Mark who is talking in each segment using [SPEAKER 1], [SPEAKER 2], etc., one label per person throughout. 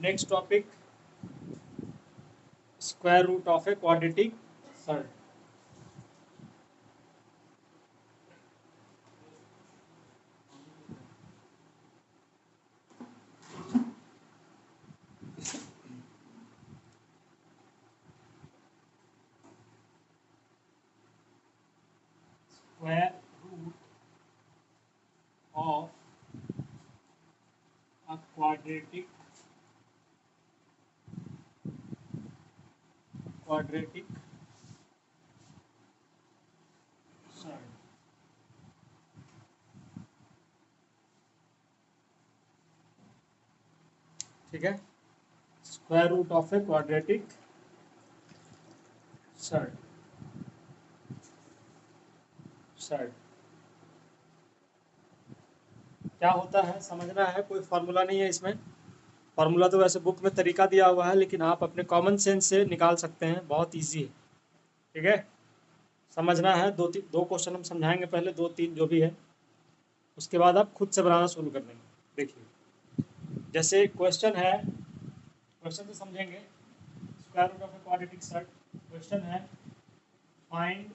[SPEAKER 1] Next topic, square root of a quadratic circle. Square root of a quadratic circle. ठीक है, square root of a quadratic circle. क्या होता है समझना है, कोई फार्मूला नहीं है इसमें। फार्मूला तो वैसे बुक में तरीका दिया हुआ है, लेकिन आप अपने कॉमन सेंस से निकाल सकते हैं, बहुत इजी है। ठीक है, समझना है। दो क्वेश्चन हम समझाएंगे पहले, 2-3 जो भी है, उसके बाद आप खुद से बनाना शुरू कर देंगे। देखिए, जैसे क्वेश्चन है, क्वेश्चन से समझेंगे। Square root of a quadratic circle, question है find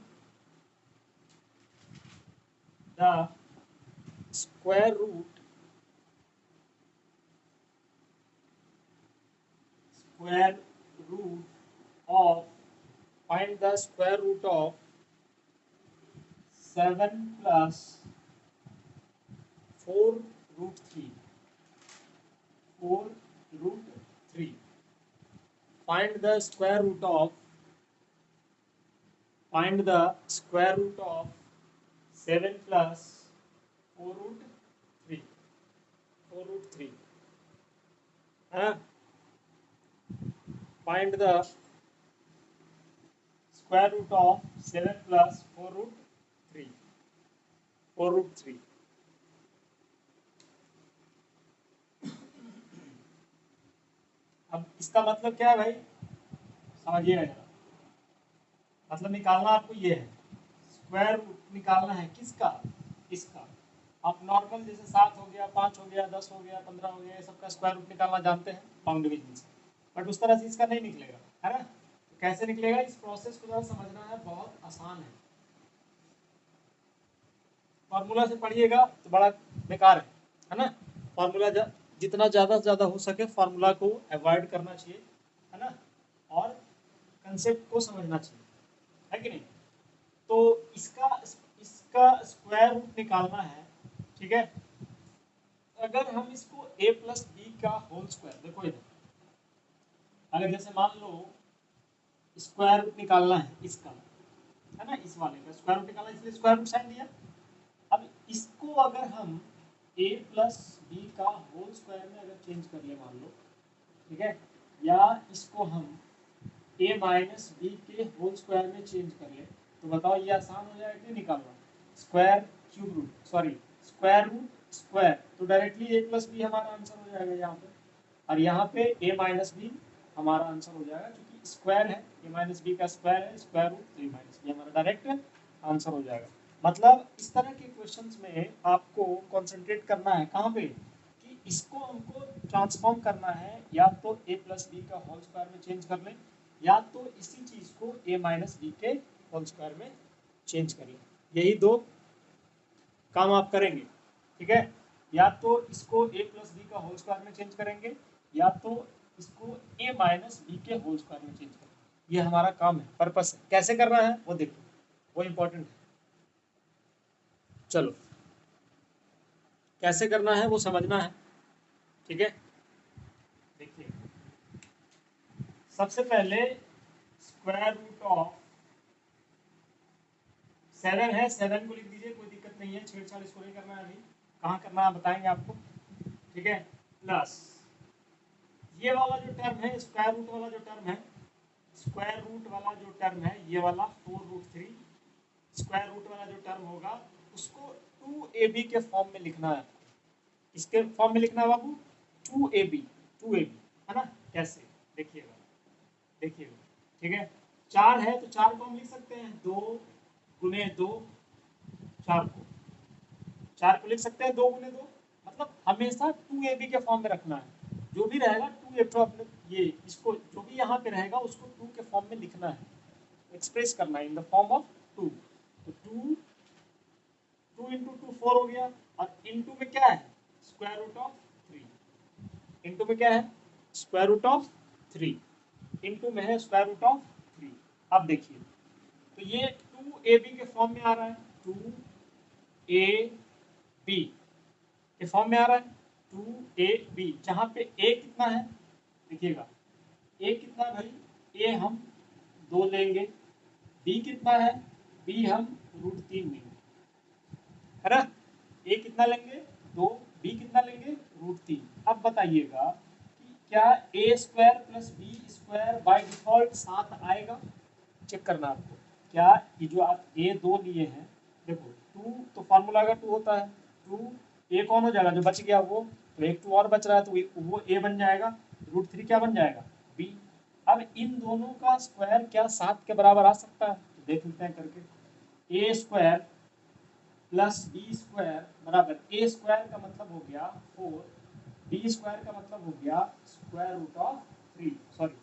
[SPEAKER 1] the square root of find the square root of 7 plus 4 root 3. Find the square root of 7 plus 4 root 3. Find the square root of 7 plus 4 root 3. अब इसका मतलब क्या है भाई, समझिएगा जरा। मतलब निकालना आपको ये है, स्क्वायर रूट निकालना है किसका, इसका। आप नॉर्मल जैसे 7 हो गया, 5 हो गया, 10 हो गया, 15 हो गया, ये सबका स्क्वायर रूट निकालना जानते हैं लॉन्ग डिवीजन से, बट उस तरह से इसका नहीं निकलेगा, है ना। तो कैसे निकलेगा, इस प्रोसेस को जरा समझना है, बहुत आसान है। फार्मूला से पढ़िएगा तो बड़ा बेकार है ना। फार्मूला जितना ज़्यादा से ज़्यादा हो सके फार्मूला को अवॉइड करना चाहिए, है ना, और कंसेप्ट को समझना चाहिए, है कि नहीं। तो इसका स्क्वायर रूट निकालना है। ठीक है, अगर हम इसको a प्लस बी का होल स्क्वायर, देखो इधर, अगर जैसे मान लो स्क्वायर रूट निकालना है इसका, है ना, इस वाले का स्क्वायर रूट निकालना है, इसलिए स्क्वायर रूट साइन दिया। अब इसको अगर हम a प्लस बी का होल स्क्वायर में अगर चेंज कर ले मान लो, ठीक है, या इसको हम a माइनस बी के होल स्क्वायर में चेंज कर ले, तो बताओ ये आसान हो जाएगा कि निकालना। Square cube root, sorry square root square, तो डायरेक्टली a प्लस बी हमारा आंसर हो जाएगा यहाँ पे, और यहाँ पे a माइनस बी हमारा आंसर हो जाएगा, क्योंकि स्क्वायर है, a माइनस बी का स्क्वायर है, स्क्वायर रूट 3 माइनस बी हमारा डायरेक्ट आंसर हो जाएगा। मतलब इस तरह के क्वेश्चंस में आपको कंसंट्रेट करना है कहाँ पे, कि इसको हमको ट्रांसफॉर्म करना है, या तो a प्लस बी का होल स्क्वायर में चेंज कर लें, या तो इसी चीज को a माइनस बी के होल स्क्वायर में चेंज कर लें। यही दो काम आप करेंगे। ठीक है, या तो इसको a प्लस बी का होल स्क्वायर में चेंज करेंगे, या तो इसको a माइनस बी के होल स्क्वायर में चेंज करेंगे। ये हमारा काम है, पर्पस है। कैसे करना है वो देखो, वो इंपॉर्टेंट है। चलो, कैसे करना है वो समझना है। ठीक है, देखिए, सबसे पहले स्क्वायर रूट ऑफ 7 है, 7 को लिख दीजिए, कोई दिक्कत नहीं है, छेड़छाड़ इसको नहीं करना है अभी, कहाँ करना है बताएंगे आपको। ठीक है, प्लस ये वाला जो टर्म है, स्क्वायर रूट वाला जो टर्म है, स्क्वायर रूट वाला जो टर्म है, ये वाला 4 रूट 3, स्क्वायर रूट वाला जो टर्म होगा उसको 2ab के फॉर्म में लिखना है। इसके फॉर्म में लिखना है बाबू, 2ab, है ना। कैसे, देखिएगा। ठीक है, 4 है तो 4 को हम लिख सकते हैं 2 गुने 2, 4 को लिख सकते हैं 2 गुने 2, मतलब हमेशा 2ab के फॉर्म में रखना है। जो भी रहेगा टू एक तो अपने ये इसको जो भी यहाँ पे रहेगा उसको टू के फॉर्म में लिखना है, एक्सप्रेस करना है in the form of two. तो two, two into two four हो गया, और इंटू में क्या है square root of three, into में क्या है square root of three, into में है स्क्वायर रूट ऑफ थ्री। अब देखिए तो ये टू ए बी के फॉर्म में आ रहा है, टू ए बी के फॉर्म में आ रहा है, टू ए बी, जहां पे ए कितना है देखिएगा, ए कितना है भाई, ए हम दो लेंगे, बी कितना है, बी हम रूट तीन लेंगे, है ना। ए कितना लेंगे दो, बी कितना लेंगे रूट तीन। अब बताइएगा कि क्या A square plus B square by default साथ आएगा, चेक करना आपको। क्या ये जो आप ए दो लिए हैं, देखो टू तो फार्मूला का टू होता है, टू ए कौन हो जाएगा जो बच गया वो, तो एक टू और बच रहा है तो वो ए बन जाएगा, रूट थ्री क्या बन जाएगा बी। अब इन दोनों का स्क्वायर क्या सात के बराबर आ सकता है, तो देख लेते हैं करके। ए स्क्वायर प्लस बी स्क्वायर बराबर, ए स्क्वायर का मतलब हो गया फोर, बी स्क्वायर का मतलब हो गया square root of three, sorry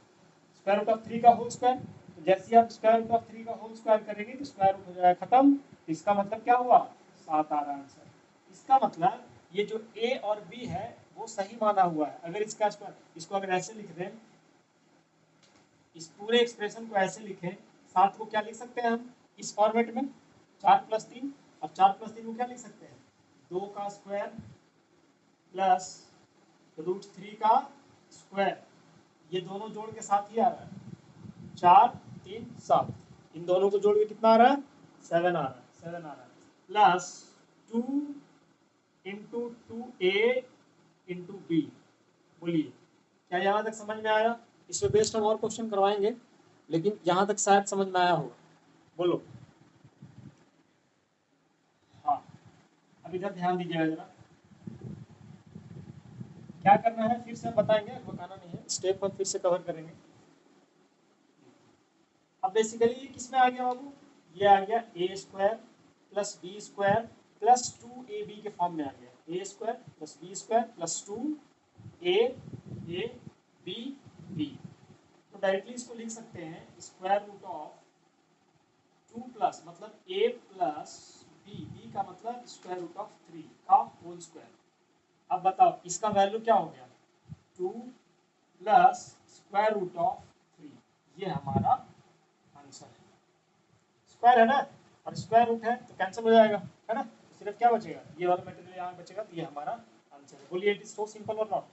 [SPEAKER 1] square root of three का होल स्क्वायर। तो जैसे ही आप स्क्वायर रूट ऑफ थ्री का होल स्क्वायर करेंगे तो स्क्वायर रूट हो जाएगा खत्म, तो इसका मतलब क्या हुआ सात आ रहा आंसर। इसका मतलब ये जो ए और बी है वो सही माना हुआ है। अगर इसका स्क्वायर, इसको अगर ऐसे लिख दें, इस पूरे एक्सप्रेशन को ऐसे लिखें, सात को क्या लिख सकते हैं हम इस फॉर्मेट में, चार प्लस तीन, और चार प्लस तीन को क्या लिख सकते हैं दो का स्क्वायर प्लस रूट थ्री का स्क्वायर, ये दोनों जोड़ के साथ ही आ रहा है चार तीन सात, इन दोनों को जोड़ के कितना आ रहा है सेवन आ रहा है, सेवन आ रहा है, plus two into to A into B. बोलिए क्या यहाँ तक समझ में आया, इस पे बेस्ड हम और क्वेश्चन करवाएंगे, लेकिन यहाँ तक शायद समझ में आया होगा, बोलो। हाँ अब इधर ध्यान दीजिएगा जरा, क्या करना है फिर से हम बताएंगे, बताना नहीं है, स्टेप पर फिर से कवर करेंगे। अब बेसिकली ये किस में आ गया बाबू, ये आ गया A square plus B square plus two A B के फॉर्म में आ गया, A square plus B square plus two A B B. तो डायरेक्टली इसको लिख सकते हैं square root of two plus मतलब ए प्लस बी, बी का मतलब स्क्वायर रूट ऑफ थ्री का होल स्क्वायर। अब बताओ इसका वैल्यू क्या हो गया two plus square root of three, ये हमारा आंसर है। स्क्वायर है ना, और स्क्वायर रूट है तो कैंसिल हो जाएगा, है ना, तो सिर्फ क्या बचेगा ये वाला मटेरियल यहाँ बचेगा, तो ये हमारा आंसर है। बोलिए इट इज सो सिंपल और नॉट।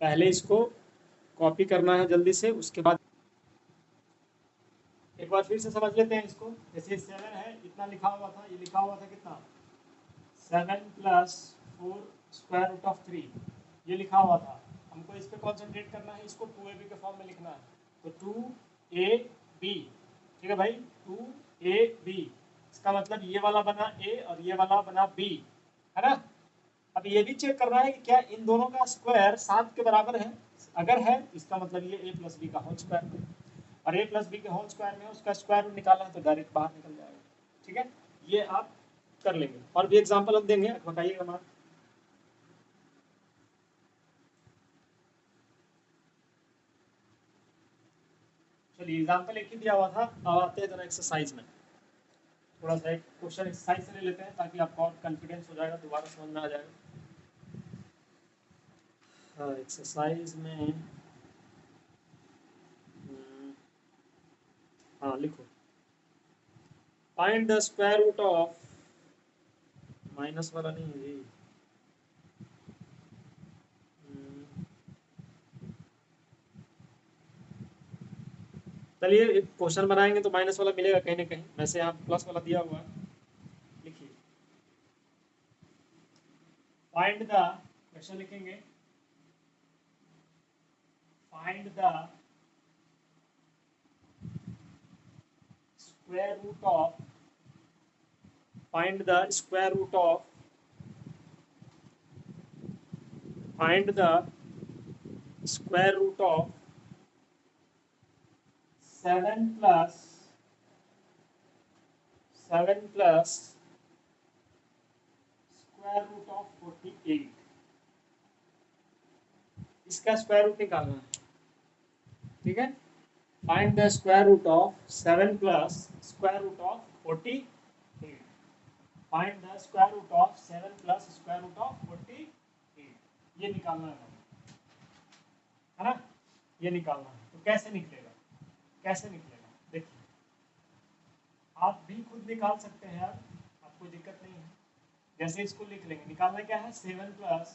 [SPEAKER 1] पहले इसको कॉपी करना है जल्दी से, उसके बाद एक बार फिर से समझ लेते हैं इसको। जैसे सेवन है, इतना लिखा हुआ था, ये लिखा हुआ था कितना seven plus four square root of three, ये लिखा हुआ था, हमको इस पर कॉन्सेंट्रेट करना है, इसको टू ए बी के फॉर्म में लिखना है, तो टू ए बी, ठीक है भाई, टू ए बी, इसका मतलब ये वाला बना ए और ये वाला बना बी, है ना। अब ये भी चेक करना है कि क्या इन दोनों का स्क्वायर सात के बराबर है, अगर है इसका मतलब ये ए प्लस बी का होल स्क्वायर है, और ए प्लस बी के होल स्क्वायर में उसका स्क्वायर रूट निकालना है तो डायरेक्ट बाहर निकल जाएगा, ठीक है। ये आप कर लेंगे, और भी एग्जाम्पल हम देंगे, बताइएगा हमारा। चलिए एग्जाम्पल एक ही दिया हुआ था, अब आते हैं जरा एक्सरसाइज में, थोड़ा सा एक क्वेश्चन एक्सरसाइज से ले लेते हैं ताकि आपको और कॉन्फिडेंस हो जाएगा, दोबारा समझ में आ जाएगा। हाँ एक्सरसाइज में हाँ लिखो, find the square root of, minus वाला नहीं है जी, चलिए एक क्वेश्चन बनाएंगे तो माइनस वाला मिलेगा कहीं ना कहीं, वैसे यहाँ प्लस वाला दिया हुआ है, लिखिए फाइंड द, क्वेश्चन लिखेंगे find the square root of, find the square root of, find the square root of seven plus square square root of 48, इसका स्क्वायर रूट निकालना है, ठीक है। Find the square root of 7 plus square root of 48, find the square root of 7 plus square root of 48, ये निकालना है ना, ये निकालना है। तो कैसे निकलेगा, कैसे निकलेगा, देखिए आप भी खुद निकाल सकते हैं यार, आपको दिक्कत नहीं है। जैसे इसको लिख लेंगे, निकालना क्या है, 7 प्लस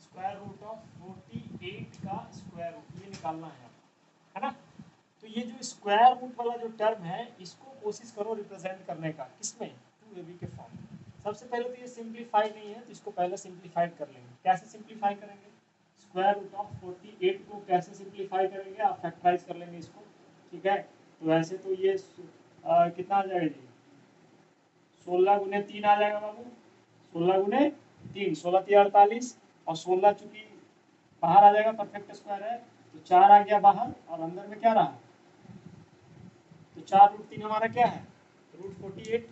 [SPEAKER 1] स्क्वायर रूट ऑफ 48 का स्क्वायर रूट, ये निकालना है ना। तो ये जो स्क्वायर रूट वाला जो टर्म है, इसको कोशिश करो रिप्रेजेंट करने का, किसमें, 2ab के फॉर्म में। सबसे पहले तो ये सिंप्लीफाई नहीं है, तो इसको पहले सिंप्लीफाइड कर लेंगे। कैसे सिंप्लीफाई करेंगे, स्क्वायर रूट ऑफ 48 को कैसे सिंप्लीफाई करेंगे, आप फैक्टराइज कर लेंगे इसको, ठीक है। तो वैसे तो ये कितना आ जाएगा जी, 16 गुने 3 आ जाएगा बाबू, 16 गुने 3, 16 3 48, और 16 चूंकि बाहर आ जाएगा, परफेक्ट स्क्वायर है, तो 4 आ गया बाहर, और अंदर में क्या रहा, तो 4 रूट 3 हमारा क्या है, रूट 48।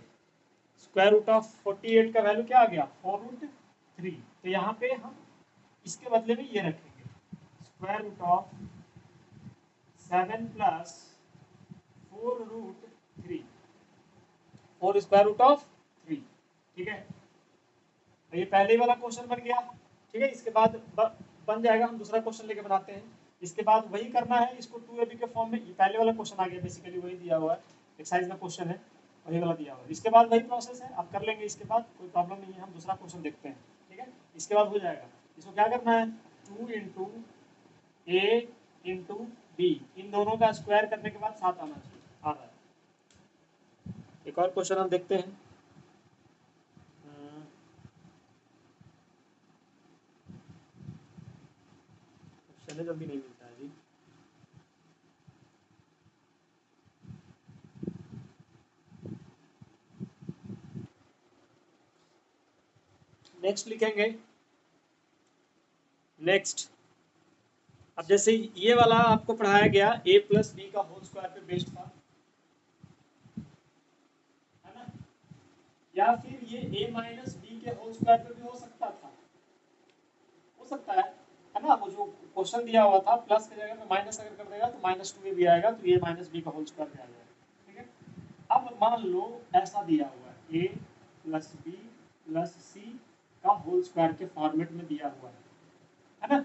[SPEAKER 1] स्क्वायर रूट ऑफ 48 का वैल्यू क्या आ गया, 4 रूट 3। तो यहाँ पे हम इसके बदले में ये रखेंगे, square root of 7 plus 4 root 3, 4 square root of 3, ठीक है। तो ये पहले ही वाला क्वेश्चन बन गया, ठीक है। इसके बाद बन जाएगा, हम दूसरा क्वेश्चन लेके बनाते हैं। इसके बाद वही करना है इसको 2ab के फॉर्म में, ये पहले वाला क्वेश्चन आ गया, बेसिकली वही दिया हुआ है, एक्सरसाइज में क्वेश्चन है, वही वाला दिया हुआ है। इसके बाद वही प्रोसेस है, आप कर लेंगे, इसके बाद कोई प्रॉब्लम नहीं है। हम दूसरा क्वेश्चन देखते हैं, ठीक है। इसके बाद हो जाएगा, इसको क्या करना है, 2 इंटू ए इंटू बी, इन दोनों का स्क्वायर करने के बाद 7 आना चाहिए, आ रहा है। एक और क्वेश्चन हम देखते हैं, क्वेश्चन जल्दी नहीं मिलता है जी। नेक्स्ट लिखेंगे, नेक्स्ट। अब जैसे ये वाला आपको पढ़ाया गया a प्लस बी का होल स्क्वायर पे बेस्ड था, है ना, या फिर ये a माइनस बी के होल स्क्वायर पे भी हो सकता था, हो सकता है ना। वो जो क्वेश्चन दिया हुआ था, प्लस की जगह में माइनस अगर कर देगा तो -2ab आएगा, तो a माइनस बी का होल स्क्वायर पे आ जाएगा, ठीक है। अब मान लो ऐसा दिया हुआ है, a प्लस बी प्लस सी का होल स्क्वायर के फॉर्मेट में दिया हुआ है ना,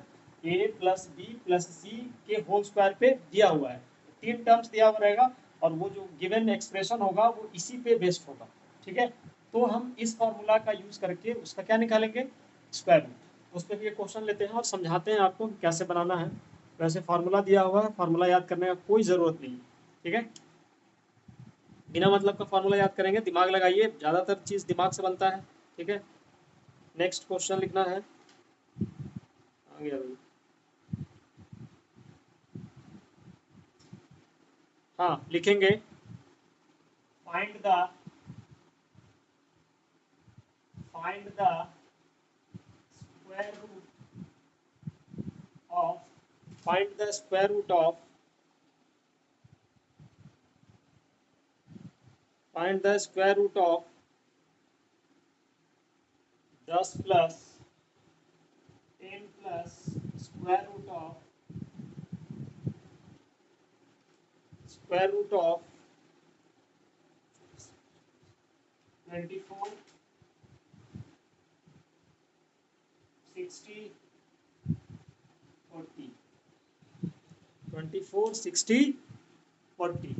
[SPEAKER 1] a प्लस बी प्लस सी के होल स्क्वायर पे दिया हुआ है, 3 टर्म्स दिया हुआ रहेगा, और वो जो गिवन एक्सप्रेशन होगा वो इसी पे बेस्ड होगा, ठीक है। तो हम इस फॉर्मूला का यूज करके उसका क्या निकालेंगे, स्क्वायर रूट। उस पर भी एक क्वेश्चन लेते हैं और समझाते हैं आपको कैसे बनाना है। वैसे फार्मूला दिया हुआ है, फार्मूला याद करने का कोई ज़रूरत नहीं, ठीक है। बिना मतलब का फार्मूला याद करेंगे, दिमाग लगाइए, ज़्यादातर चीज़ दिमाग से बनता है, ठीक है। नेक्स्ट क्वेश्चन लिखना है, आ गया भाई, हाँ लिखेंगे, find the square root of find the square root of find the square root of 10 plus 10 plus square root of 24 60 40, 24 60 40,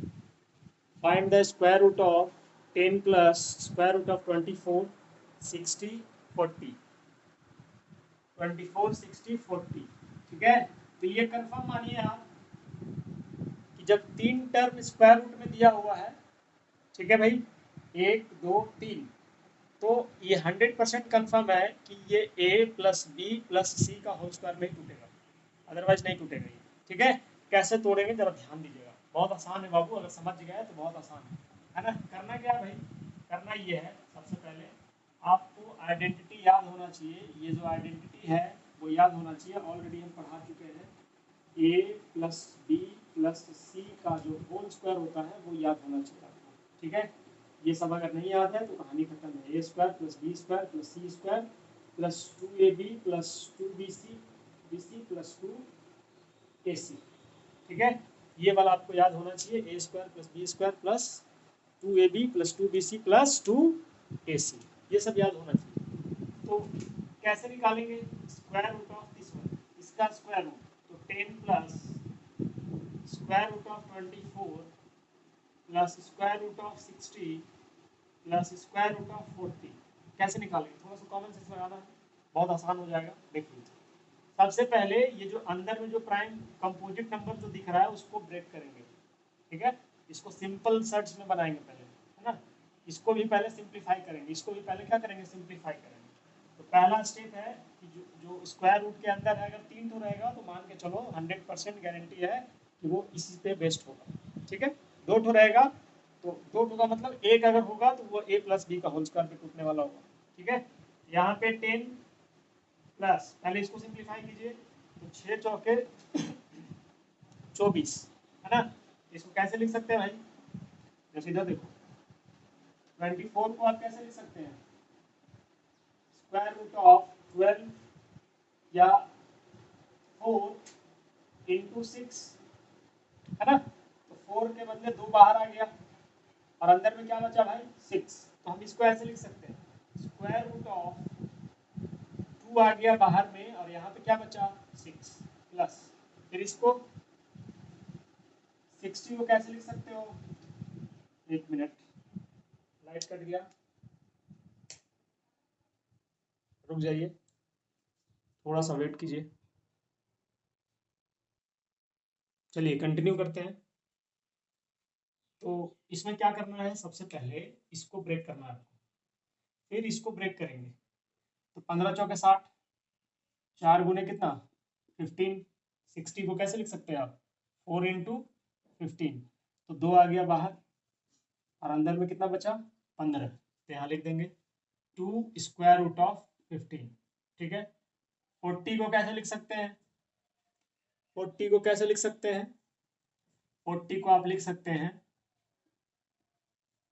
[SPEAKER 1] find the square root of 10 plus square root of 24 60 40, 24 60 40, ठीक है। तो ये कंफर्म मानिए आप कि जब 3 टर्म स्क्वायर रूट में दिया हुआ है, ठीक है भाई, 1 2 3, तो ये 100% कंफर्म है कि ये a प्लस बी प्लस सी का होल स्क्वायर में ही टूटेगा, अदरवाइज नहीं टूटेगा ये, ठीक है। कैसे तोड़ेंगे जरा ध्यान दीजिएगा, बहुत आसान है बाबू, अगर समझ गए तो बहुत आसान है ना। करना क्या है भाई, करना ये है, सबसे पहले आपको आइडेंटिटी याद होना चाहिए, ये जो आइडेंटिटी है वो याद होना चाहिए, ऑलरेडी हम पढ़ा चुके हैं। a प्लस बी प्लस सी का जो होल स्क्वायर होता है वो याद होना चाहिए आपको, ठीक है। ये सब अगर नहीं याद है तो कहानी खत्म है। A square plus B square plus C square plus 2ab plus 2bc plus 2ac। ठीक है, ये वाला आपको याद होना चाहिए, A square plus B square plus 2ab plus 2bc plus 2ac, ये सब याद होना चाहिए। तो कैसे निकालेंगे square root of this one, इसका स्क्वायर रूट, तो 10 plus square root of 24 plus square root of 60 plus square root of 40। कैसे निकालेंगे, थोड़ा सा कॉमन सेंस लगाना है, बहुत आसान हो जाएगा, देख लीजिए। सबसे पहले ये जो अंदर में जो प्राइम कंपोजिट नंबर जो दिख रहा है उसको ब्रेक करेंगे, ठीक है, इसको सिंपल सर्च में बनाएंगे पहले, है ना, इसको भी पहले सिंप्लीफाई करेंगे, इसको भी पहले क्या करेंगे, सिंप्लीफाई करेंगे। तो पहला स्टेप है कि जो स्क्वायर रूट के अंदर है अगर 3 तो रहेगा तो मान के चलो 100% गारंटी है कि वो इसी पे बेस्ड होगा, ठीक है। 2 ठो रहेगा तो 2 ठो का मतलब एक अगर होगा तो वो a प्लस बी का होल स्क्वायर पे टूटने वाला होगा, ठीक है। यहाँ पे 10 प्लस, पहले इसको सिंप्लीफाई कीजिए, तो 6 चौके 24, है ना। इसको कैसे लिख सकते हैं भाई, जैसे इधर देखो 24 को आप कैसे लिख सकते हैं, स्क्वायर रूट ऑफ 12 या 4 इंटू 6, है ना। तो 4 के बदले 2 बाहर आ गया और अंदर में क्या बचा भाई 6, तो हम इसको ऐसे लिख सकते हैं, स्क्वायर रूट ऑफ 2 आ गया बाहर में और यहाँ पे क्या बचा 6 प्लस, फिर इसको 60 को कैसे लिख सकते हो, एक मिनट लाइट कट गया, रुक जाइए, थोड़ा सा वेट कीजिए, चलिए कंटिन्यू करते हैं। तो इसमें क्या करना है, सबसे पहले इसको ब्रेक करना है आपको, फिर इसको ब्रेक करेंगे, तो 15 चौके 60, 4 गुने कितना 15, 60 को कैसे लिख सकते हैं आप 4 इंटू 15, तो 2 आ गया बाहर और अंदर में कितना बचा 15, तो यहाँ लिख देंगे 2 स्क्वायर रूट ऑफ 15, ठीक है। 40 को कैसे लिख सकते हैं, 40 को कैसे लिख सकते हैं, 40 को आप लिख सकते हैं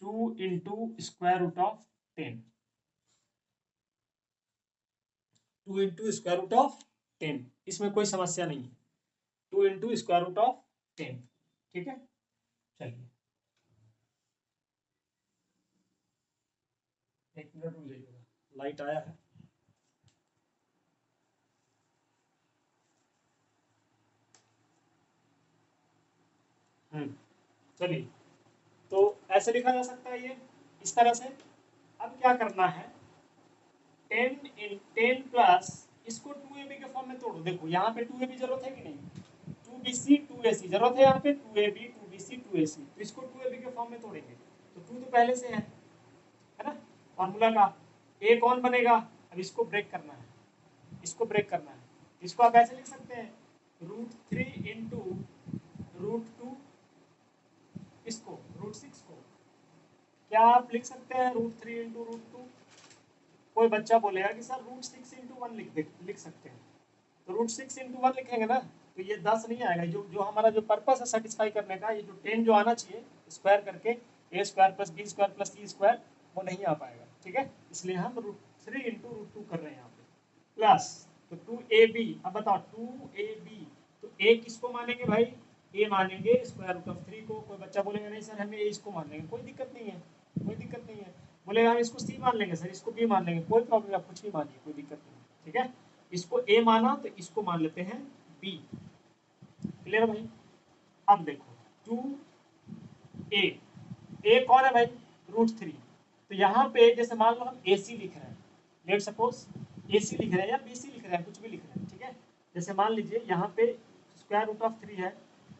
[SPEAKER 1] 2 into square root of 10, 2 into square root of 10, इसमें कोई समस्या नहीं है, 2 इंटू स्क्वायर रूट ऑफ 10, ठीक है। चलिए एक मिनट रुक जाइएगा, लाइट आया है। चलिए, तो ऐसे लिखा जा सकता है ये इस तरह से। अब क्या करना है 10 प्लस इसको 2ab के फॉर्म में तोड़ो, देखो यहाँ पे 2ab जरूरत है कि नहीं, 2bc 2ac जरूरत है, यहाँ पे 2ab 2bc 2ac, तो इसको 2ab के फॉर्म में तोड़ेंगे, तो 2 तो पहले से है ना फॉर्मूला का, a कौन बनेगा, अब इसको ब्रेक करना है, इसको ब्रेक करना है, इसको आप ऐसे लिख सकते हैं √3 इंटू √2, इसको √6 को क्या आप लिख सकते हैं √3 इंटू √2, कोई बच्चा बोलेगा कि सर √6 इंटू 1 लिख सकते हैं, तो √6 इंटू 1 लिखेंगे ना तो ये 10 नहीं आएगा, जो जो हमारा जो पर्पस है सेटिस्फाई करने का, ये जो 10 जो आना चाहिए स्क्वायर करके a square plus b square plus c square, वो नहीं आ पाएगा, ठीक है। इसलिए हम √3 इंटू √2 कर रहे हैं यहाँ पे प्लस, तो 2ab, अब बताओ 2ab, तो a किसको मानेंगे भाई, a मानेंगे स्क्वायर रूट ऑफ 3 को, कोई बच्चा बोलेगा नहीं सर हमें a इसको मान लेंगे, कोई दिक्कत नहीं है, कोई दिक्कत नहीं है, बोलेगा हम इसको c मान लेंगे सर, इसको b मान लेंगे, कोई प्रॉब्लम, आप कुछ भी मानिए, कोई दिक्कत नहीं, ठीक है। इसको a माना तो इसको मान लेते हैं b, क्लियर भाई। अब देखो 2a कौन है भाई √3, तो यहाँ पे जैसे मान लो हम ac लिख रहे हैं, लेट सपोज ac लिख रहे हैं या bc लिख रहे हैं, कुछ भी लिख रहे हैं, ठीक है। जैसे मान लीजिए यहाँ पे स्क्वायर रूट ऑफ 3 है,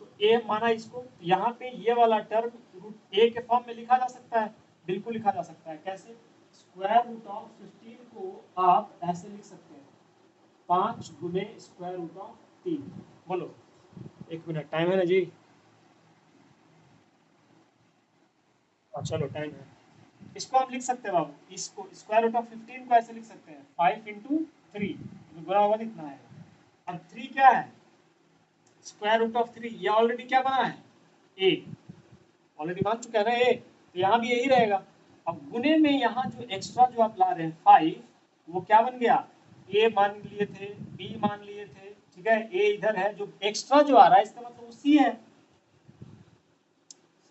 [SPEAKER 1] तो a माना इसको, यहाँ पे ये वाला टर्म a के फॉर्म में लिखा जा सकता है, बिल्कुल लिखा जा सकता है, कैसे, स्क्वायर रूट ऑफ 15 को आप ऐसे लिख सकते हैं 5 गुने स्क्वायर रूट ऑफ 3, बोलो एक मिनट टाइम है ना जी, चलो टाइम है, इसको हम लिख सकते हैं बाबू, इसको स्क्वायर रूट ऑफ 15 को ऐसे लिख सकते हैं 5 इंटू 3, गुना होगा इतना है, अब 3 क्या है स्क्वायर रूट ऑफ 3, ये ऑलरेडी क्या बना है a, ऑलरेडी मान चुका है ना a, तो यहाँ भी यही रहेगा, अब गुने में यहाँ जो एक्स्ट्रा जो आप ला रहे हैं 5, वो क्या बन गया, ए मान लिए थे, बी मान लिए थे, ठीक है, ए इधर है, जो एक्स्ट्रा जो आ रहा है इसका मतलब वो सी है।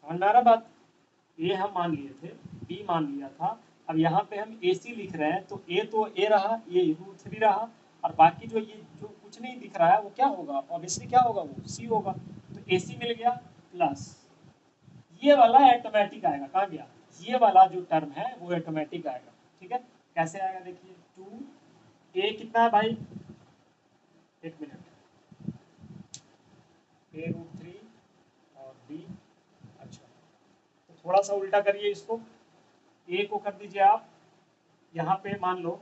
[SPEAKER 1] समझ में आ रहा बात? ए हम मान लिए थे, बी मान लिया था, अब यहाँ पे हम ए सी लिख रहे हैं, तो ए रहा, ये √3 रहा, और बाकी जो ये जो कुछ नहीं दिख रहा है वो क्या होगा, ऑब्वियसली क्या होगा, वो सी होगा। तो ए सी मिल गया, प्लस ये वाला ऑटोमेटिक आएगा, कहाँ गया, ये वाला जो टर्म है वो ऑटोमेटिक आएगा। ठीक है, कैसे आएगा देखिए, 2 ए कितना है भाई, एक मिनट, a√3 और b, अच्छा तो थोड़ा सा उल्टा करिए इसको, ए को कर दीजिए आप, यहाँ पे मान लो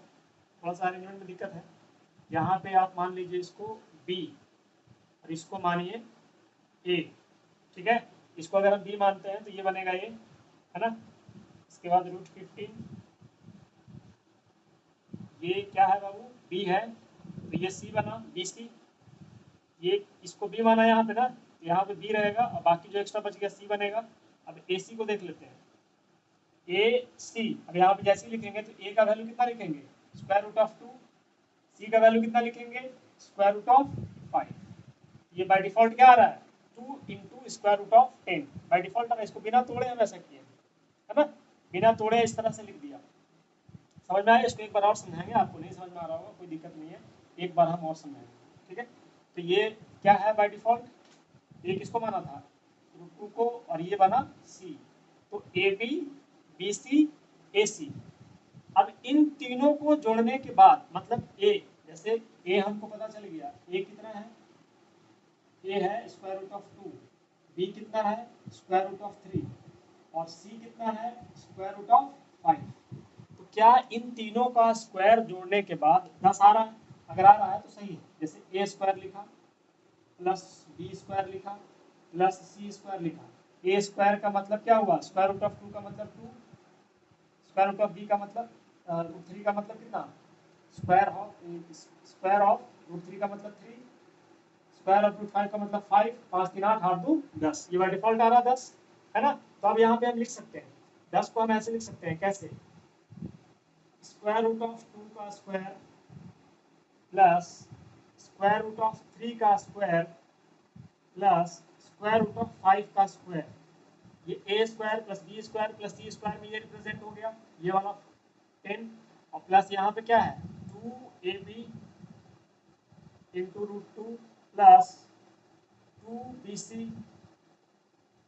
[SPEAKER 1] थोड़ा सा अरेंजमेंट में दिक्कत है, यहाँ पे आप मान लीजिए इसको बी और इसको मानिए ए, ठीक है, इसको अगर हम बी मानते हैं तो ये बनेगा ए, है ना, इसके बाद √15, ये क्या है बाबू, बी है, तो ये सी बना, बी सी, ये इसको बी माना यहाँ पे ना, यहाँ पे बी रहेगा और बाकी जो एक्स्ट्रा बच गया सी बनेगा। अब ए सी को देख लेते हैं, ए सी, अब यहाँ पे जैसे ही लिखेंगे तो ए का वैल्यू कितना लिखेंगे, √2, सी का वैल्यू कितना लिखेंगे, √5। ये बाय डिफॉल्ट क्या आ रहा है, 2 × √10 बाय डिफॉल्ट आ रहा है, इसको बिना तोड़े हम ऐसा किए, है ना, बिना तोड़े इस तरह से लिख दिया। समझ में आया? इसको एक बार और समझाएंगे, आपको नहीं समझ में आ रहा होगा कोई दिक्कत नहीं है, एक बार हम और समझाएंगे, ठीक है। तो ये क्या है बाय डिफॉल्ट, ये किसको माना था, √2 को, और ये बना सी, तो ए बी, बी सी, ए सी। अब इन तीनों को जोड़ने के बाद मतलब ए, जैसे ए हमको पता चल गया, ए कितना है, ए है √2, बी कितना है √3, और सी कितना है √5। तो क्या इन तीनों का स्क्वायर जोड़ने के बाद 10 आ रहा है, अगर आ रहा है तो सही है, जैसे a² लिखा प्लस b² लिखा प्लस c² लिखा, a² का मतलब क्या हुआ, √2 का मतलब 2, √b का मतलब √3 का मतलब कितना, स्क्वायर ऑफ √3 का मतलब 3, स्क्वायर ऑफ √5 का मतलब 5, 5 3 8 8 2 10, ये बाय डिफॉल्ट आ रहा 10, है ना। तो अब यहाँ पे हम लिख सकते हैं 10 को हम ऐसे लिख सकते हैं, कैसे, √2 का स्क्वायर प्लस √3 का स्क्वायर प्लस √5 का स्क्वायर, ये a² plus b² plus c² में ये रिप्रेजेंट हो गया, ये वाला 10, और प्लस यहाँ पे क्या है 2ab × √2 plus 2bc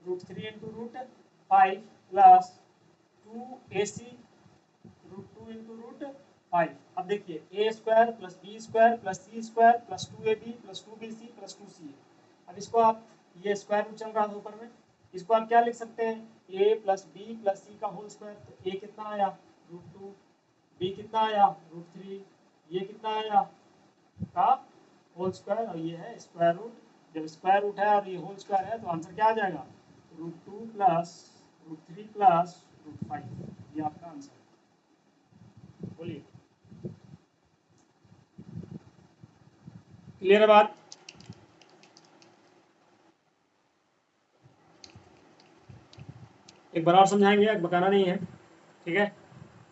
[SPEAKER 1] √3 × √5 plus 2ac √2 × √5। अब देखिए a² plus b² plus c² plus 2ab plus 2bc plus 2ca। अब इसको आप, ये स्क्वायर रूट चल रहा था ऊपर में, इसको आप क्या लिख सकते हैं, a plus b plus c का होल स्क्वायर, तो a कितना आया √2, b कितना आया √3, ये कितना आया का होल स्क्वायर, और ये है स्क्वायर रूट, जब स्क्वायर रूट है और ये होल स्क्वायर है तो आंसर क्या आ जाएगा, √2 प्लस √3 प्लस √5, ये आपका आंसर है। बोलिए, क्लियर है बात? एक बार और समझाएंगे, बताना नहीं है, ठीक है,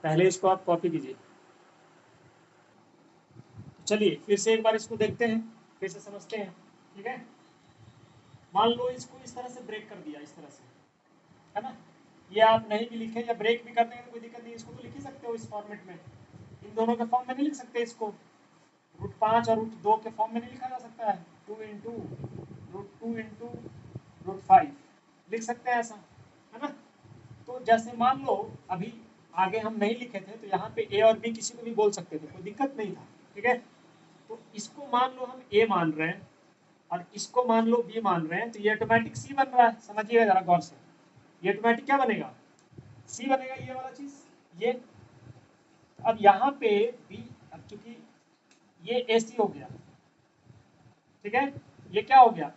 [SPEAKER 1] पहले इसको आप कॉपी कीजिए। चलिए फिर से एक बार इसको देखते हैं, फिर से समझते हैं, ठीक है। मान लो इसको इस तरह से ब्रेक कर दिया, इस तरह से, है ना, ये आप नहीं भी लिखे या ब्रेक भी कर देंगे तो कोई दिक्कत नहीं, इसको तो लिख ही सकते हो इस फॉर्मेट में, इन दोनों के फॉर्म में नहीं लिख सकते इसको, √5 और √2 के फॉर्म में नहीं लिखा जा सकता है, 2 × √5 लिख सकते हैं ऐसा, है ना। तो जैसे मान लो अभी आगे हम नहीं लिखे थे तो यहाँ पे a और b किसी को भी बोल सकते थे, कोई दिक्कत नहीं था, ठीक है। तो इसको मान लो हम a मान रहे हैं और इसको मान लो b मान रहे हैं, तो ये ऑटोमेटिक c बन रहा है, समझिएगा जरा गौर से, ये ऑटोमेटिक क्या बनेगा, c बनेगा, ये वाला चीज ये। अब यहाँ पे b, अब चूंकि ये ac हो गया, ठीक है, ये क्या हो गया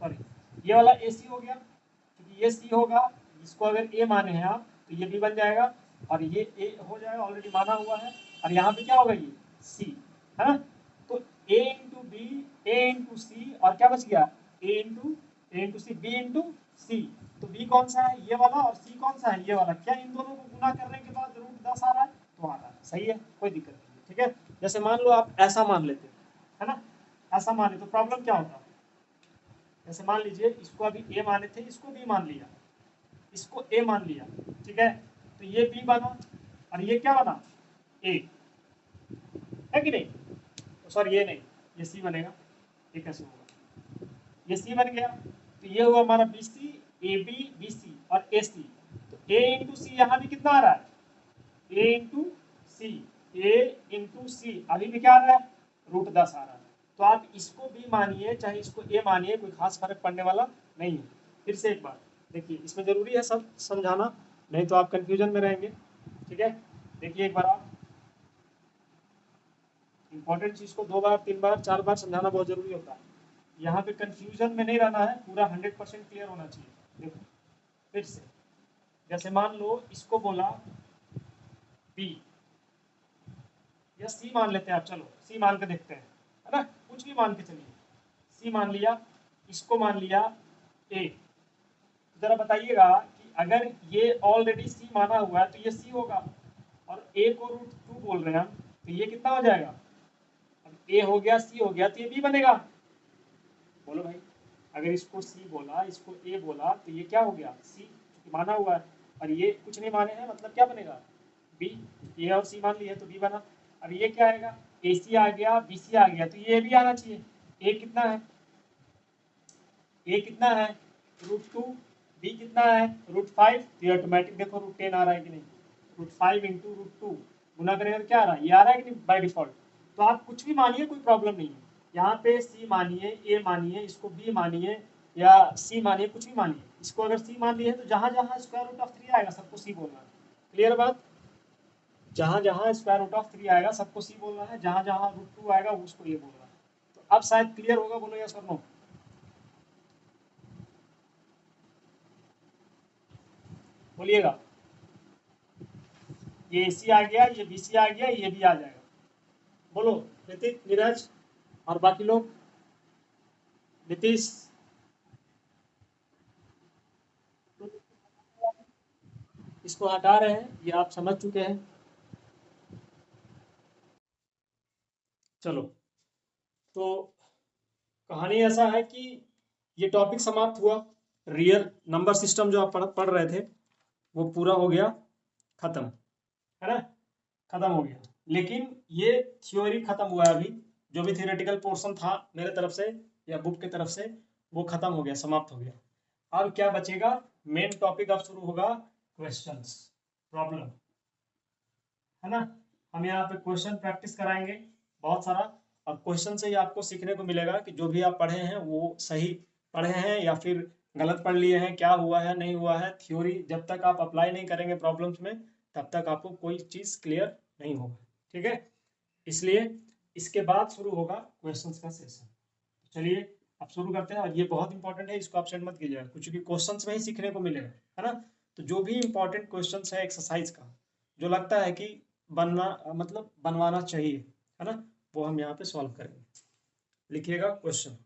[SPEAKER 1] सॉरी ये वाला ac हो गया, क्योंकि ये c होगा, इसको अगर a माने हैं आप तो ये b बन जाएगा, और ये a हो जाएगा, ऑलरेडी माना हुआ है, और यहाँ पे क्या होगा ये c, है ना। तो a × b, a × c, और क्या बच गया a × c, b × c, तो बी कौन सा है, ये वाला, और सी कौन सा है, ये वाला। क्या इन दोनों को गुना करने के बाद रूट 10 आ रहा है? तो आ रहा है, सही है, कोई दिक्कत नहीं है। ठीक है, जैसे मान लो आप ऐसा मान लेते है ना, ऐसा मान ले तो प्रॉब्लम क्या होता? जैसे मान लीजिए इसको अभी ए माने थे, इसको बी मान लिया, इसको ए मान लिया, ठीक है, तो ये बी बना और ये क्या बना, ए, है कि नहीं? सॉरी ये नहीं, ये सी बनेगा। ये कैसे होगा, ये सी बन गया, तो ये हुआ हमारा B C, A B, B C और ए सी। तो ए इंटू सी यहाँ भी कितना आ रहा है, ए इंटू सी, ए इंटू सी, अभी भी क्या आ रहा है, रूट 10 आ रहा है। तो आप इसको भी मानिए चाहे इसको ए मानिए, कोई खास फर्क पड़ने वाला नहीं है। फिर से एक बार देखिए, इसमें जरूरी है सब समझाना, नहीं तो आप कंफ्यूजन में रहेंगे। ठीक है, देखिए एक बार आप, इंपॉर्टेंट चीज को 2 बार 3 बार 4 बार समझाना बहुत जरूरी होता है। यहाँ पे कंफ्यूजन में नहीं रहना है, पूरा 100% क्लियर होना चाहिए। देखो फिर से, जैसे मान लो इसको बोला बी या सी मान लेते हैं आप, चलो सी मान के देखते हैं, है ना, कुछ भी मान के चलिए, सी मान लिया, इसको मान लिया ए। जरा बताइएगा कि अगर ये ऑलरेडी सी माना हुआ है तो ये सी होगा, और ए को रूट 2 बोल रहे हैं हम, तो ये कितना हो जाएगा, अब ए हो गया, सी हो गया, तो ये बी बनेगा। बोलो भाई, अगर इसको सी बोला, इसको ए बोला, तो ये क्या हो गया, सी माना हुआ है, और ये कुछ नहीं माने हैं, मतलब क्या बनेगा, बी। ए और सी मान लिए तो बी बना। अब ये क्या आएगा, ए सी आ गया, बी सी आ गया, तो ये भी आना चाहिए। ए कितना है, ए कितना है, रूट 2, बी कितना है, रूट 5, तो ये ऑटोमेटिक देखो रूट 10 आ रहा है कि नहीं, रूट 5 इंटू रूट 2 गुना करेंगे तो क्या आ रहा है, ये आ रहा है कि नहीं बाय डिफॉल्ट। तो आप कुछ भी मानिए, कोई प्रॉब्लम नहीं है। यहाँ पे सी मानिए, ए मानिए, इसको बी मानिए या सी मानिए, कुछ भी मानिए। इसको अगर सी मान लिए तो जहां जहां स्क्वायर रूट ऑफ 3 आएगा सबको सी बोलना है। क्लियर बात, जहां जहां स्क्वायर रूट ऑफ 3 आएगा सबको सी बोलना है, जहां जहां रूट 2 आएगा उसको ये बोलना है। तो अब शायद क्लियर होगा, बोलो यस और नो। बोलिएगा, ये सी आ गया, ये बी सी आ गया, ये भी आ जाएगा। बोलो ऋतिक, नीरज और बाकी लोग, नीतीश, इसको हटा रहे हैं, ये आप समझ चुके हैं। चलो, तो कहानी ऐसा है कि ये टॉपिक समाप्त हुआ, रियल नंबर सिस्टम जो आप पढ़ रहे थे वो पूरा हो गया, खत्म, है ना, खत्म हो गया। लेकिन ये थ्योरी खत्म हुआ है, अभी जो भी थियोरेटिकल पोर्शन था मेरे तरफ से या बुक की तरफ से वो खत्म हो गया, समाप्त हो गया। अब क्या बचेगा, मेन टॉपिक अब शुरू होगा, क्वेश्चंस, प्रॉब्लम, है ना। हम यहाँ पे क्वेश्चन प्रैक्टिस कराएंगे बहुत सारा, और क्वेश्चन से ही आपको सीखने को मिलेगा कि जो भी आप पढ़े हैं वो सही पढ़े हैं या फिर गलत पढ़ लिए हैं, क्या हुआ है नहीं हुआ है। थ्योरी जब तक आप अप्लाई नहीं करेंगे प्रॉब्लम्स में तब तक आपको कोई चीज़ क्लियर नहीं होगा। ठीक है, इसलिए इसके बाद शुरू होगा क्वेश्चंस का सेशन। चलिए अब शुरू करते हैं, और ये बहुत इंपॉर्टेंट है, इसको आप सेंड मत कीजिएगा, कुछ भी क्वेश्चंस में ही सीखने को मिलेगा, है ना। तो जो भी इंपॉर्टेंट क्वेश्चंस है एक्सरसाइज का, जो लगता है कि बनना मतलब बनवाना चाहिए, है ना, वो हम यहाँ पे सॉल्व करेंगे। लिखिएगा क्वेश्चन।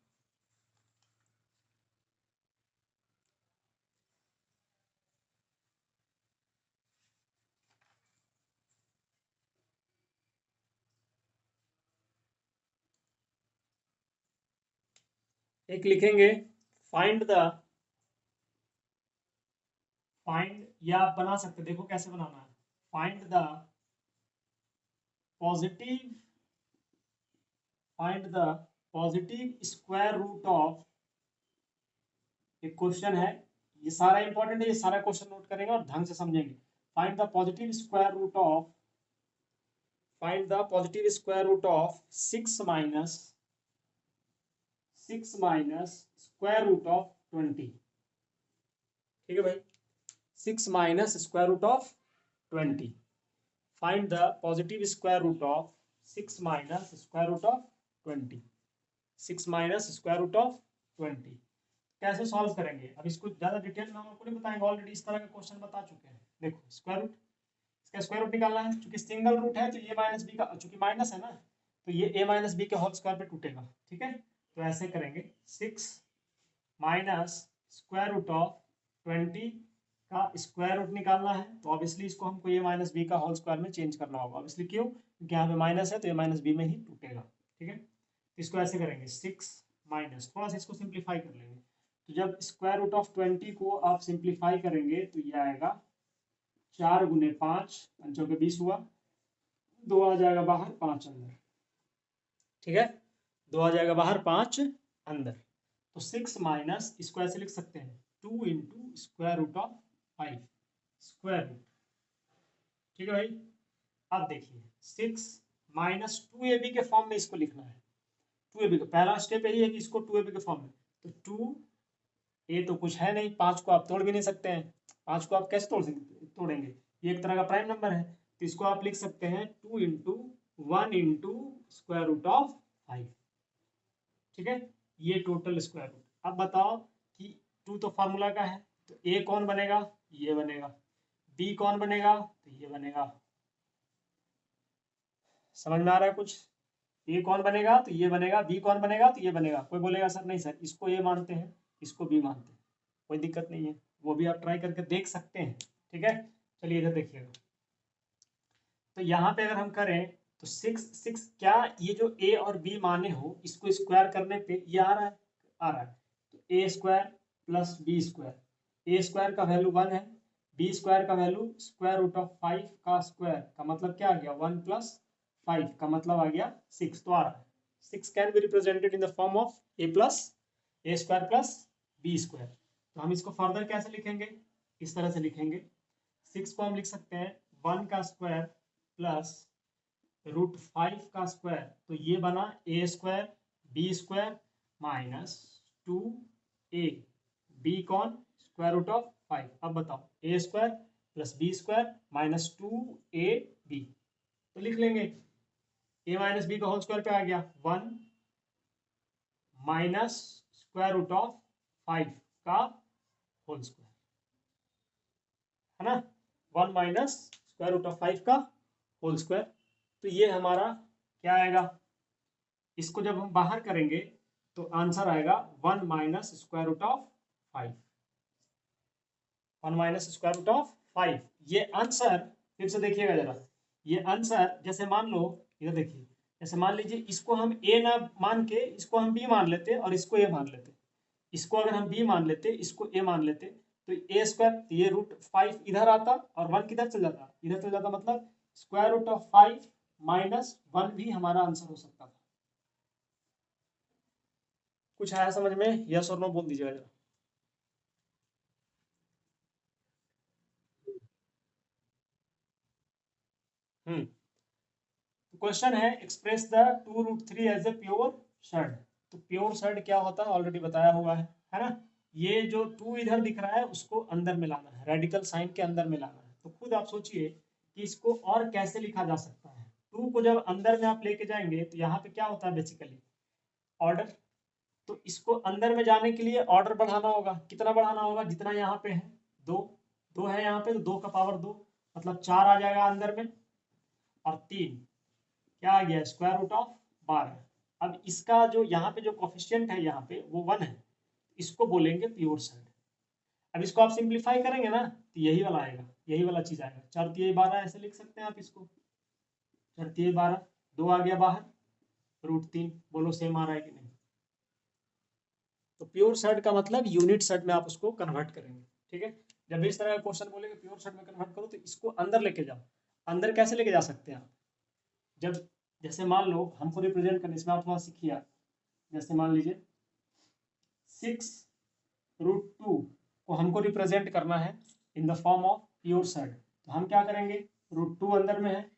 [SPEAKER 1] एक लिखेंगे, फाइंड द, फाइंड, या आप बना सकते, देखो कैसे बनाना है, find the positive, find the positive square root of, एक क्वेश्चन है, ये सारा इंपॉर्टेंट है, ये सारा क्वेश्चन नोट करेंगे और ढंग से समझेंगे। Find the positive square root of, find the positive square root of 6 minus square root of 20। ठीक है भाई, 6 minus square root of 20। Find the positive square root of 6 minus square root of 20, 6 minus square root of 20। कैसे solve करेंगे, अब इसको ज्यादा detail में हम आपको नहीं बताएंगे, ऑलरेडी इस तरह के क्वेश्चन बता चुके हैं। देखो स्क्वायर रूट, इसका स्क्वायर रूट निकालना है, चूंकि सिंगल रूट है तो ए माइनस बी का, चूंकि माइनस है ना तो ये ए माइनस बी के होल स्क्वायर पे टूटेगा। ठीक है, तो ऐसे करेंगे, 6 माइनस स्क्वायर रूट ऑफ 20 का स्क्वायर रूट निकालना है, तो ऑब्वियसली इसको हमको ए माइनस बी का होल स्क्वायर में चेंज करना होगा। ऑब्वियसली क्यों? क्योंकि यहाँ पे माइनस है तो ए माइनस बी में ही टूटेगा। ठीक है, तो इसको ऐसे करेंगे 6 माइनस, थोड़ा सा इसको सिंप्लीफाई कर लेंगे। तो जब स्क्वायर रूट ऑफ 20 को आप सिंप्लीफाई करेंगे तो ये आएगा 4 गुने 5, 5 के 20 हुआ, 2 आ जाएगा बाहर, 5 अंदर। ठीक है, 2 आ जाएगा बाहर, 5 अंदर। तो 6 माइनस, इसको ऐसे लिख सकते हैं 2 into square root of 5 square root. ठीक है भाई, अब देखिए 6 माइनस 2ab के फॉर्म में इसको लिखना है। 2ab का पहला स्टेप यही है कि इसको 2ab के फॉर्म में, तो 2 ए तो कुछ है नहीं, 5 को आप तोड़ भी नहीं सकते हैं, 5 को आप कैसे तोड़ेंगे? ये एक तरह का प्राइम नंबर है, तो इसको आप लिख सकते हैं 2 into 1 into square root of 5। ठीक है, ये टोटल स्क्वायर रूट। अब बताओ कि 2 तो फार्मूला का है, तो ए कौन बनेगा? ये बनेगा। बी कौन बनेगा? तो ये बनेगा। समझ में आ रहा है कुछ? ए कौन बनेगा? तो ये बनेगा। बी कौन बनेगा? तो ये बनेगा। कोई बोलेगा सर नहीं सर, इसको ए मानते हैं, इसको बी मानते हैं, कोई दिक्कत नहीं है, वो भी आप ट्राई करके देख सकते हैं। ठीक है, चलिए इधर देखिएगा। तो यहाँ पे अगर हम करें तो 6 क्या ये जो ए और बी माने हो, इसको स्क्वायर करने पे ये आ रहा है, आ रहा है। तो ए स्क्वायर प्लस बी स्क्वायर, ए स्क्वायर का वैल्यू 1 है, बी स्क्वायर का वैल्यू स्क्वायर रूट ऑफ 5 का स्क्वायर का मतलब क्या आ गया? 1 प्लस 5 का मतलब आ गया 6। तो आ रहा है 6 can be represented in the form of a plus a square plus B square. तो हम इसको फर्दर कैसे लिखेंगे? इस तरह से लिखेंगे, 6 को हम लिख सकते हैं 1 का स्क्वायर प्लस रूट 5 का स्क्वायर, तो ये बना A square B square minus 2a B कौन? Square root of 5। अब बताओ A square plus B square minus 2ab, तो लिख लेंगे ए माइनस बी का होल स्क्वायर पे आ गया 1 माइनस स्क्वायर रूट ऑफ 5 का होल स्क्वायर, है ना? 1 माइनस स्क्वायर रूट ऑफ 5 का होल स्क्वायर। तो ये हमारा क्या आएगा? इसको जब हम बाहर करेंगे तो आंसर आएगा 1 minus square root of 5, 1 minus square root of 5। ये आंसर फिर से देखिएगा जरा, ये आंसर जैसे मान लो, इधर देखिए, जैसे मान लीजिए इसको हम ए ना मान के इसको हम बी मान लेते और इसको ए मान लेते, इसको अगर हम बी मान लेते, इसको ए मान लेते, तो ए स्क्वायर, ये रूट 5 इधर आता और 1 किधर चल जाता? इधर चल जाता, मतलब स्क्वायर रूट ऑफ 5 माइनस 1 भी हमारा आंसर हो सकता था। कुछ आया समझ में? यस और नो बोल दीजिएगा जरा। क्वेश्चन है express the 2√3 as a pure surd. तो प्योर सर्ड क्या होता है ऑलरेडी बताया हुआ है ना? ये जो 2 इधर दिख रहा है उसको अंदर में लाना है, रेडिकल साइन के अंदर में लाना है। तो खुद आप सोचिए कि इसको और कैसे लिखा जा सकता है। 2 को जब अंदर में आप लेके जाएंगे तो यहाँ पे क्या होता है बेसिकली? ऑर्डर। तो इसको अंदर में जाने के लिए ऑर्डर बढ़ाना होगा। कितना बढ़ाना होगा? जितना यहाँ पे है 2, 2 है यहाँ पे, तो 2 का पावर 2 मतलब 4 आ जाएगा अंदर में, और 3 क्या आ गया? Square root of 12। अब इसका जो यहाँ पे जो कोफिशिएंट है यहाँ पे वो 1 है, इसको बोलेंगे प्योर सर्ड। अब इसको आप सिंप्लीफाई करेंगे ना तो यही वाला आएगा, यही वाला चीज आएगा। 4 तिहाई 12 ऐसे लिख सकते हैं आप इसको, 4 तिहाई 12, 2 आ गया बाहर, √3। बोलो सेम आ रहा है कि नहीं? तो प्योर सर्ड का मतलब यूनिट सर्ड में आप उसको कन्वर्ट करेंगे। ठीक है, जब इस तरह का क्वेश्चन बोलेंगे प्योर सर्ड में कन्वर्ट करो, तो इसको अंदर लेके जाओ। अंदर कैसे लेके जा सकते हैं आप? जब जैसे मान लो हमको रिप्रेजेंट करने, इसमें आप थोड़ा सीखिए। जैसे मान लीजिए 6√2 को हमको रिप्रेजेंट करना है in the form of pure surd, तो हम क्या करेंगे? √2 अंदर में है,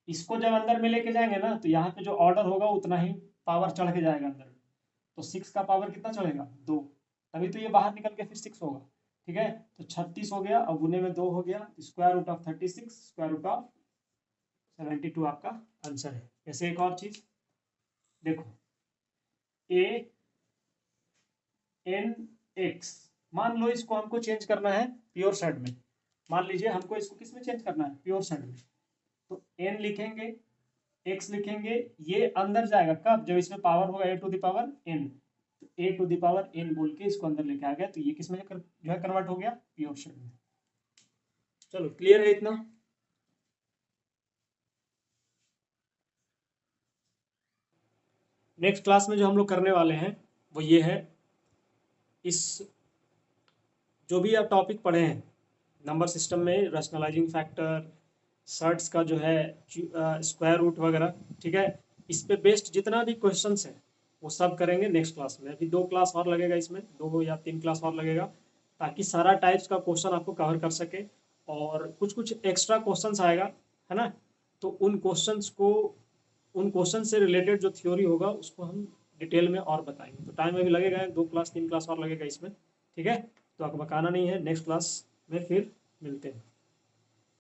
[SPEAKER 1] इसको जब अंदर में लेके जाएंगे ना तो यहाँ पे जो ऑर्डर होगा उतना ही पावर चढ़ के जाएगा अंदर में। तो 6 का पावर कितना चढ़ेगा? 2, तभी तो ये बाहर निकल के फिर 6 होगा। ठीक है, तो 36 हो गया और गुने में 2 हो गया, square root of 36 square root of 72 आपका आंसर है। ऐसे एक और चीज देखो, ए एन एक्स, मान लो इसको हमको चेंज करना है प्योर सर्ड में। मान लीजिए हमको इसको किस में चेंज करना है? प्योर सर्ड में। तो एन लिखेंगे, एक्स लिखेंगे, ये अंदर जाएगा कब? जब इसमें पावर होगा a to the power n। तो a to the power n बोल के इसको अंदर लेके आ गया, तो ये किस में जो है कन्वर्ट हो गया, p ऑप्शन में। चलो क्लियर है इतना। नेक्स्ट क्लास में जो हम लोग करने वाले हैं वो ये है, इस जो भी आप टॉपिक पढ़े हैं नंबर सिस्टम में, रैशनलाइजिंग फैक्टर, सर्ट्स का जो है स्क्वायर रूट वगैरह, ठीक है, इस पे बेस्ड जितना भी क्वेश्चंस हैं वो सब करेंगे नेक्स्ट क्लास में। अभी 2 क्लास और लगेगा इसमें, 2 या 3 क्लास और लगेगा, ताकि सारा टाइप्स का क्वेश्चन आपको कवर कर सके। और कुछ कुछ एक्स्ट्रा क्वेश्चंस आएगा, है ना, तो उन क्वेश्चन से रिलेटेड जो थ्योरी होगा उसको हम डिटेल में और बताएंगे। तो टाइम अभी लगेगा, 2 क्लास 3 क्लास और लगेगा इसमें, ठीक है। तो आपको बकाना नहीं है, नेक्स्ट क्लास में फिर मिलते हैं।